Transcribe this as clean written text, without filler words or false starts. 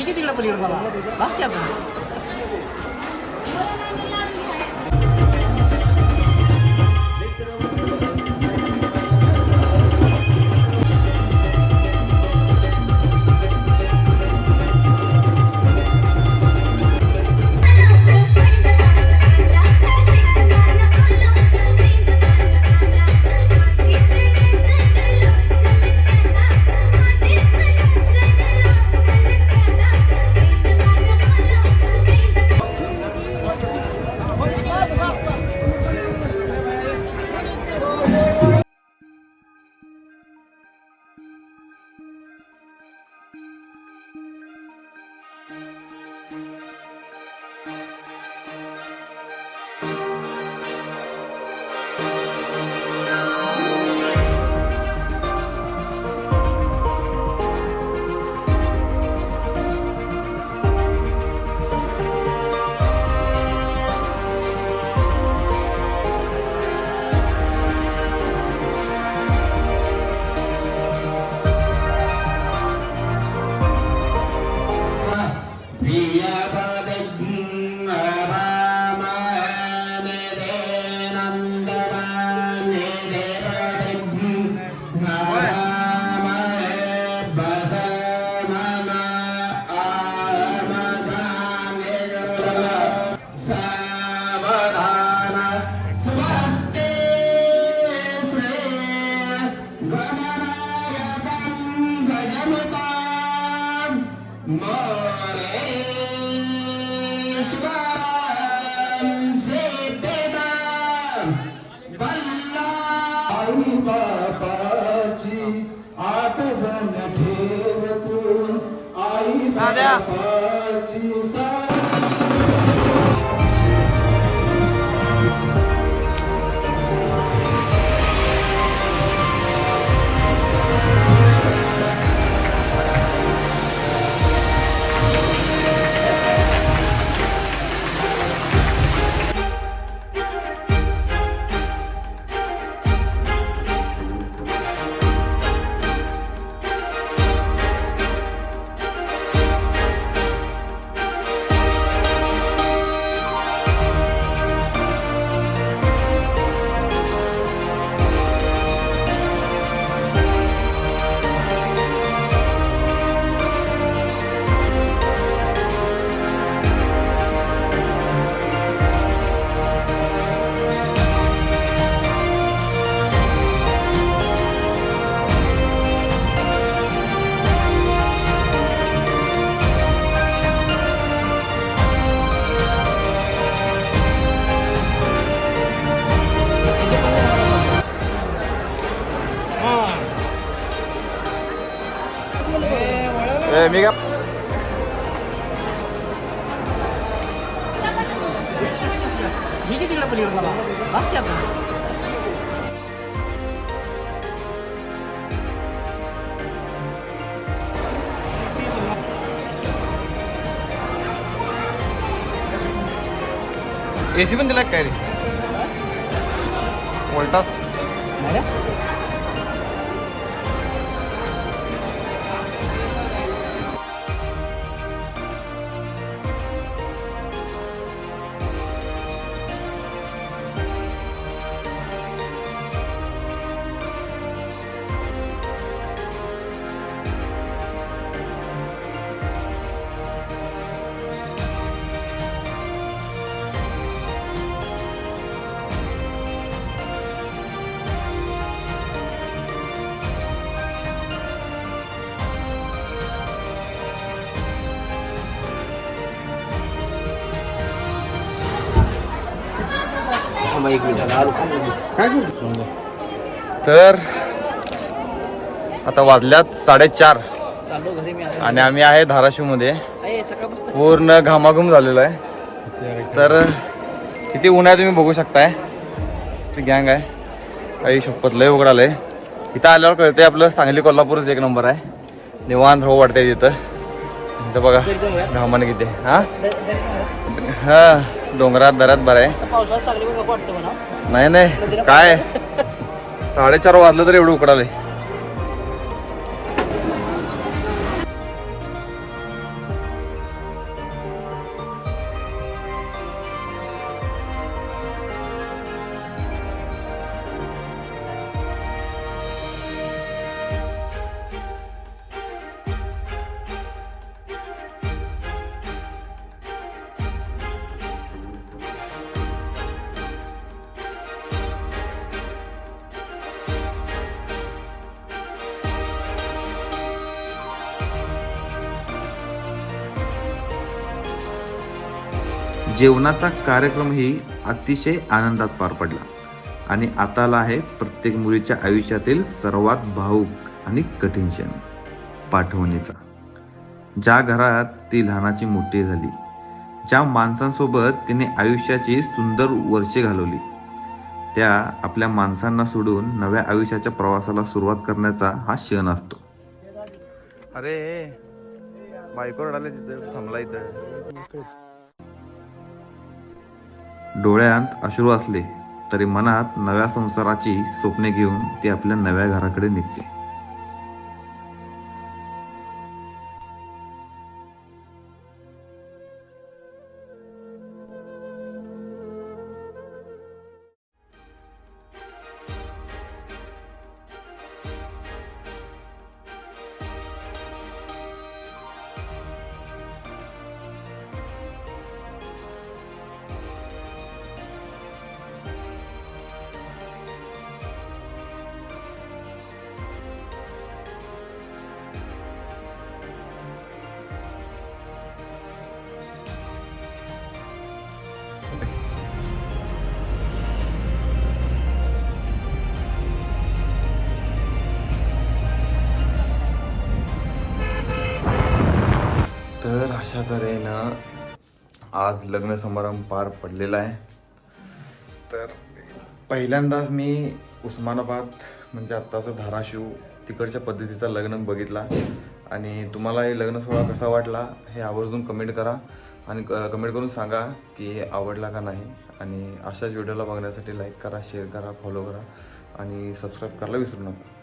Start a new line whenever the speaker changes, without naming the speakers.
ठीक आहे तिकडे पलीकडे झाला बस की आता.
मी का
ठीक आहे तिकडे पलीकडे झाला बस की आता.
AC पण दिला काय रे वोल्टास
एक मिनिट काय करू.
तर आता वाजल्यात 4:30
चाललो घरी मी
आणि आम्ही आहे धाराशिवमध्ये.
सकाळपासून
पूर्ण घामाघूम झालेलो आहे. तर किती ऊन आहे तुम्ही बघू शकताय. ती गँग आहे काही शपथ लय उघडाल आहे. इथं आल्यावर कळते आपलं सांगली कोल्हापूरच एक नंबर आहे. निवांत हो वाटतंय तिथं. इथं बघा घामाने किती हां हां डोंगरात दरात बरं आहे.
पावसाळ्यात चांगली वाटतं म्हणा.
नाही नाही काय 4:30 वाजलं तर एवढं उकडालंय. जेवणाचा कार्यक्रमही अतिशय आनंदात पार पडला आणि आताला आहे प्रत्येक मुलीच्या आयुष्यातील सर्वात भावूक आणि कठीण क्षण, पाठवणीचा. ज्या घरात ती लहानाची मोठी झाली, ज्या माणसांसोबत तिने आयुष्याची सुंदर वर्षे घालवली, त्या आपल्या माणसांना सोडून नव्या आयुष्याच्या प्रवासाला सुरुवात करण्याचा हा क्षण असतो. अरे बायको रडाले तिथं, थांबला इथं. डोळ्यात अश्रू असले तरी मनात नव्या संसाराची स्वप्ने घेऊन ती आपल्या नव्या घराकडे निघते. तर अशा तऱ्हेनं आज लग्न समारंभ पार पडलेला आहे. तर पहिल्यांदाच मी उस्मानाबाद म्हणजे आत्ताचं धाराशिव तिकडच्या पद्धतीचा लग्न बघितला आणि तुम्हाला हे लग्न सोहळा कसा वाटला हे आवर्जून कमेंट करा आणि कमेंट करून सांगा की आवडला का नाही. आणि अशाच व्हिडिओला बघण्यासाठी लाईक करा, शेअर करा, फॉलो करा आणि सबस्क्राईब करायला विसरू नका.